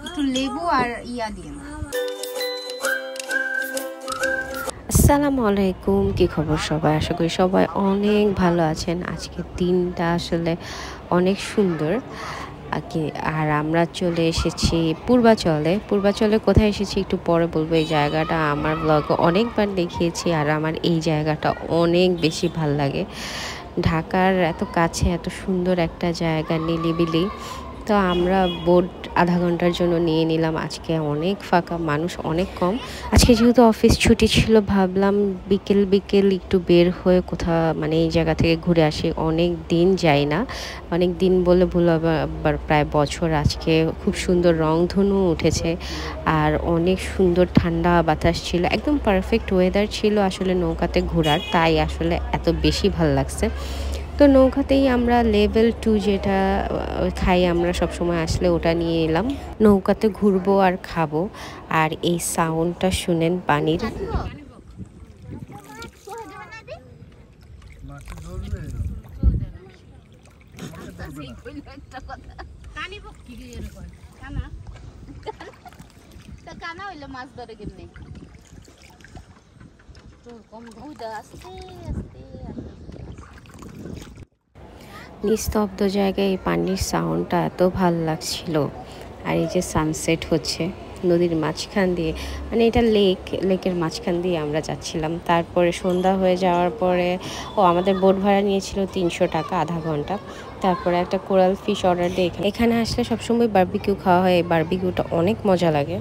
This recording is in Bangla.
একটু লেবু আর ইয়া দিয়ে। আসসালামু আলাইকুম, কি খবর সবাই? আশা করি সবাই অনেক ভালো আছেন। আজকের দিনটা আসলে অনেক সুন্দর। আর আমরা চলে এসেছি পূর্বাচলে কোথায় এসেছি একটু পরে বলবো। এই জায়গাটা আমার ব্লগে অনেকবার দেখিয়েছি আর আমার এই জায়গাটা অনেক বেশি ভাল লাগে। ঢাকার এত কাছে এত সুন্দর একটা জায়গা, নিলিবিলি। তো আমরা বোট আধা ঘন্টার জন্য নিয়ে নিলাম। আজকে অনেক ফাঁকা, মানুষ অনেক কম। আজকে যেহেতু অফিস ছুটি ছিল, ভাবলাম বিকেল একটু বের হয়ে কোথাও মানে এই জায়গা থেকে ঘুরে আসি। অনেক দিন যাই না, অনেক দিন বলে ভুল হবে, আবার প্রায় বছর। আজকে খুব সুন্দর রংধনু উঠেছে আর অনেক সুন্দর ঠান্ডা বাতাস ছিল, একদম পারফেক্ট ওয়েদার ছিল আসলে নৌকাতে ঘোরার। তাই আসলে এত বেশি ভালো লাগছে। তো নৌকাতেই আমরা লেভেল 2 যেটা খাই আমরা সবসময় আসলে, ওটা নিয়ে এলাম। নৌকাতে ঘুরবো আর খাবো। আর এই সাউন্ডটা শুনেন পানির। মাছ ধরে কেমনি নিস্তব্ধ জায়গায় এই পানির সাউন্ডটা এত ভালো লাগছিল। আর এই যে সানসেট হচ্ছে নদীর মাঝখান দিয়ে, মানে এটা লেকের মাঝখান দিয়ে আমরা যাচ্ছিলাম। তারপরে সন্ধ্যা হয়ে যাওয়ার পরে আমাদের বোট ভাড়া নিয়েছিল 300 টাকা আধা ঘন্টা। তারপরে একটা কোরাল ফিশ অর্ডার দিয়ে এখানে আসলে সবসময় বারবিকিউ খাওয়া হয়। এই বারবিকিউটা অনেক মজা লাগে।